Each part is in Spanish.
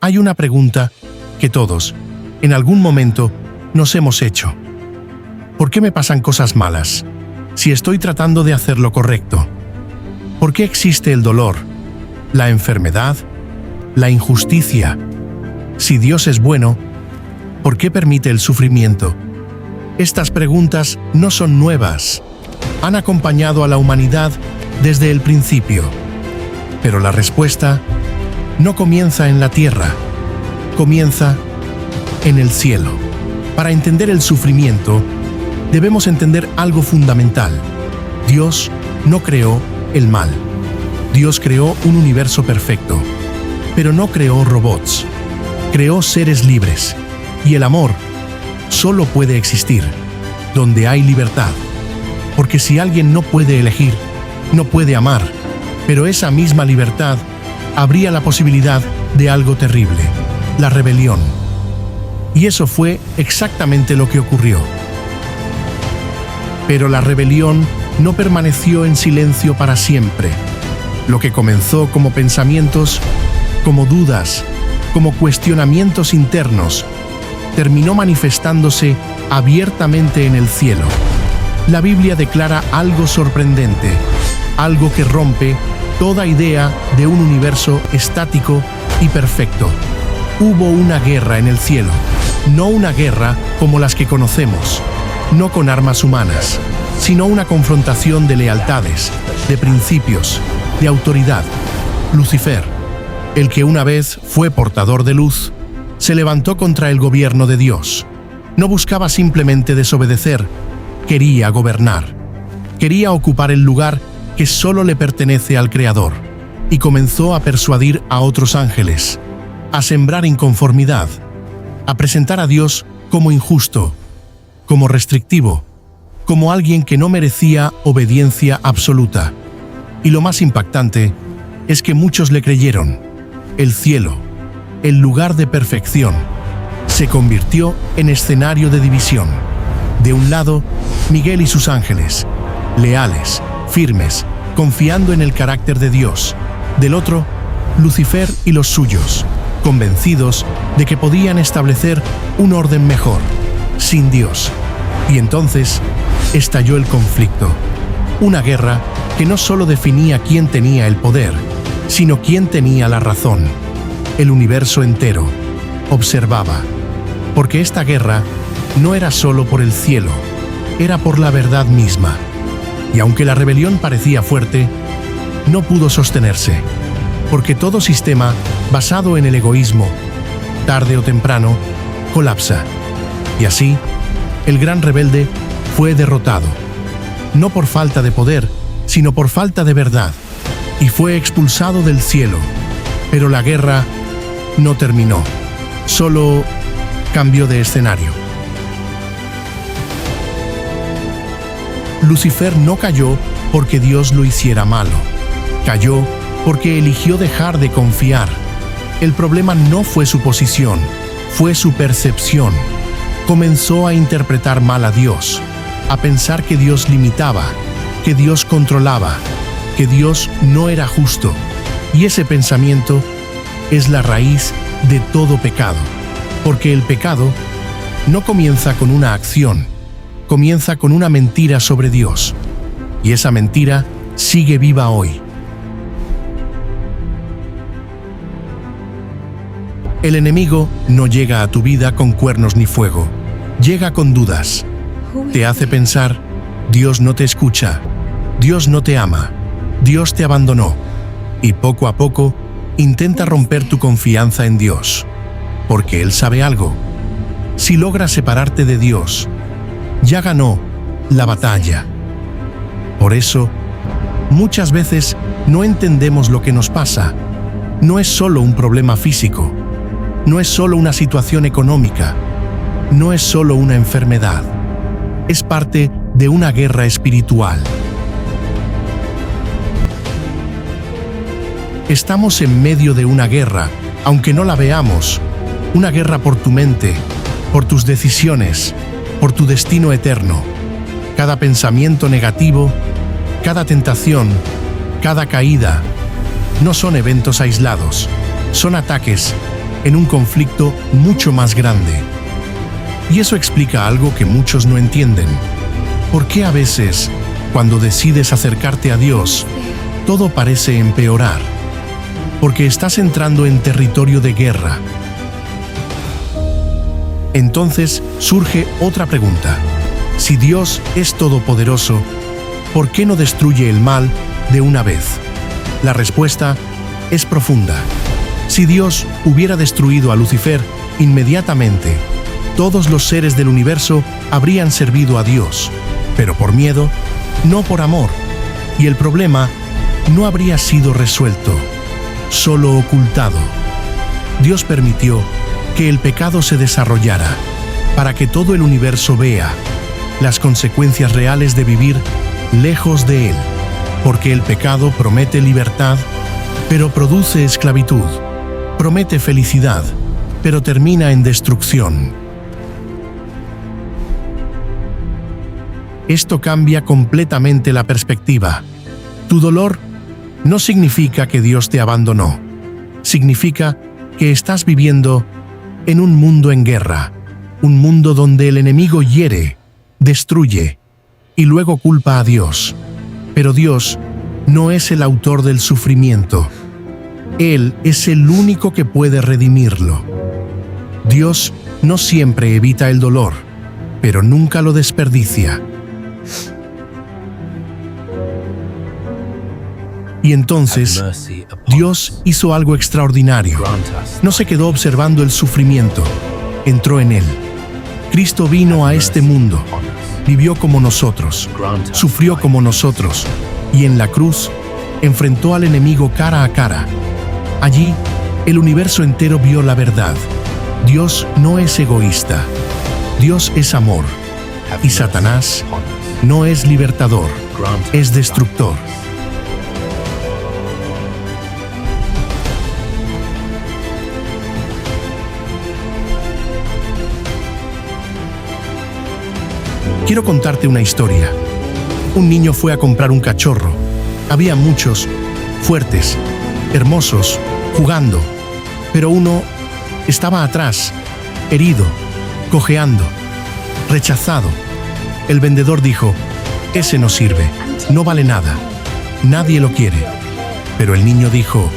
Hay una pregunta que todos, en algún momento, nos hemos hecho. ¿Por qué me pasan cosas malas si estoy tratando de hacer lo correcto? ¿Por qué existe el dolor, la enfermedad, la injusticia? Si Dios es bueno, ¿por qué permite el sufrimiento? Estas preguntas no son nuevas. Han acompañado a la humanidad desde el principio. Pero la respuesta no comienza en la tierra, comienza en el cielo. Para entender el sufrimiento, debemos entender algo fundamental. Dios no creó el mal. Dios creó un universo perfecto, pero no creó robots. Creó seres libres, y el amor solo puede existir donde hay libertad. Porque si alguien no puede elegir, no puede amar, pero esa misma libertad habría la posibilidad de algo terrible, la rebelión. Y eso fue exactamente lo que ocurrió. Pero la rebelión no permaneció en silencio para siempre. Lo que comenzó como pensamientos, como dudas, como cuestionamientos internos, terminó manifestándose abiertamente en el cielo. La Biblia declara algo sorprendente, algo que rompe toda idea de un universo estático y perfecto. Hubo una guerra en el cielo, no una guerra como las que conocemos, no con armas humanas, sino una confrontación de lealtades, de principios, de autoridad. Lucifer, el que una vez fue portador de luz, se levantó contra el gobierno de Dios. No buscaba simplemente desobedecer, quería gobernar. Quería ocupar el lugar que solo le pertenece al Creador, y comenzó a persuadir a otros ángeles, a sembrar inconformidad, a presentar a Dios como injusto, como restrictivo, como alguien que no merecía obediencia absoluta. Y lo más impactante es que muchos le creyeron. El cielo, el lugar de perfección, se convirtió en escenario de división. De un lado, Miguel y sus ángeles, leales, firmes, confiando en el carácter de Dios. Del otro, Lucifer y los suyos, convencidos de que podían establecer un orden mejor, sin Dios. Y entonces estalló el conflicto. Una guerra que no solo definía quién tenía el poder, sino quién tenía la razón. El universo entero observaba, porque esta guerra no era solo por el cielo, era por la verdad misma. Y aunque la rebelión parecía fuerte, no pudo sostenerse, porque todo sistema basado en el egoísmo, tarde o temprano, colapsa. Y así, el gran rebelde fue derrotado, no por falta de poder, sino por falta de verdad, y fue expulsado del cielo. Pero la guerra no terminó, solo cambió de escenario. Lucifer no cayó porque Dios lo hiciera malo. Cayó porque eligió dejar de confiar. El problema no fue su posición, fue su percepción. Comenzó a interpretar mal a Dios, a pensar que Dios limitaba, que Dios controlaba, que Dios no era justo. Y ese pensamiento es la raíz de todo pecado, porque el pecado no comienza con una acción, comienza con una mentira sobre Dios, y esa mentira sigue viva hoy. El enemigo no llega a tu vida con cuernos ni fuego, llega con dudas. Te hace pensar, Dios no te escucha, Dios no te ama, Dios te abandonó, y poco a poco intenta romper tu confianza en Dios, porque Él sabe algo. Si logras separarte de Dios, ya ganó la batalla. Por eso, muchas veces no entendemos lo que nos pasa. No es solo un problema físico, no es solo una situación económica, no es solo una enfermedad. Es parte de una guerra espiritual. Estamos en medio de una guerra, aunque no la veamos, una guerra por tu mente, por tus decisiones, por tu destino eterno. Cada pensamiento negativo, cada tentación, cada caída, no son eventos aislados, son ataques en un conflicto mucho más grande. Y eso explica algo que muchos no entienden. ¿Por qué a veces, cuando decides acercarte a Dios, todo parece empeorar? Porque estás entrando en territorio de guerra. Entonces surge otra pregunta. Si Dios es todopoderoso, ¿por qué no destruye el mal de una vez? La respuesta es profunda. Si Dios hubiera destruido a Lucifer inmediatamente, todos los seres del universo habrían servido a Dios, pero por miedo, no por amor, y el problema no habría sido resuelto, solo ocultado. Dios permitió que el pecado se desarrollara para que todo el universo vea las consecuencias reales de vivir lejos de Él, porque el pecado promete libertad, pero produce esclavitud, promete felicidad, pero termina en destrucción. Esto cambia completamente la perspectiva. Tu dolor no significa que Dios te abandonó, significa que estás viviendo en un mundo en guerra, un mundo donde el enemigo hiere, destruye y luego culpa a Dios. Pero Dios no es el autor del sufrimiento. Él es el único que puede redimirlo. Dios no siempre evita el dolor, pero nunca lo desperdicia. Y entonces, Dios hizo algo extraordinario. No se quedó observando el sufrimiento, entró en él. Cristo vino a este mundo, vivió como nosotros, sufrió como nosotros, y en la cruz enfrentó al enemigo cara a cara. Allí, el universo entero vio la verdad. Dios no es egoísta, Dios es amor, y Satanás no es libertador, es destructor. Quiero contarte una historia. Un niño fue a comprar un cachorro. Había muchos, fuertes, hermosos, jugando, pero uno estaba atrás, herido, cojeando, rechazado. El vendedor dijo: «Ese no sirve, no vale nada, nadie lo quiere». Pero el niño dijo: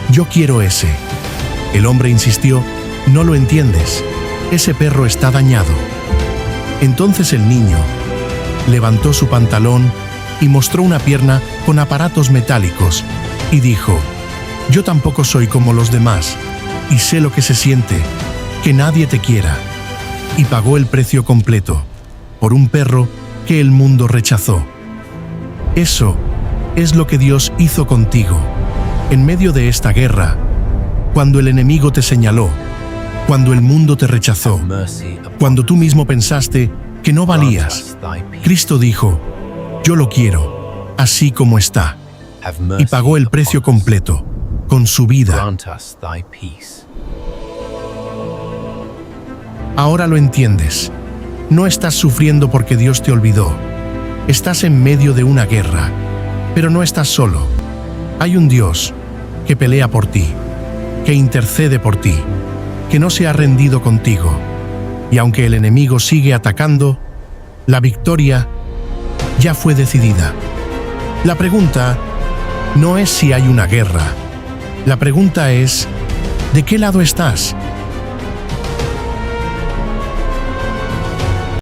«Yo quiero ese». El hombre insistió: «No lo entiendes, ese perro está dañado». Entonces el niño levantó su pantalón y mostró una pierna con aparatos metálicos y dijo: «Yo tampoco soy como los demás y sé lo que se siente, que nadie te quiera». Y pagó el precio completo por un perro que el mundo rechazó. Eso es lo que Dios hizo contigo. En medio de esta guerra, cuando el enemigo te señaló, cuando el mundo te rechazó, cuando tú mismo pensaste que no valías, Cristo dijo: «Yo lo quiero, así como está». Y pagó el precio completo, con su vida. Ahora lo entiendes. No estás sufriendo porque Dios te olvidó. Estás en medio de una guerra, pero no estás solo. Hay un Dios que pelea por ti, que intercede por ti, que no se ha rendido contigo. Y aunque el enemigo sigue atacando, la victoria ya fue decidida. La pregunta no es si hay una guerra. La pregunta es: ¿de qué lado estás?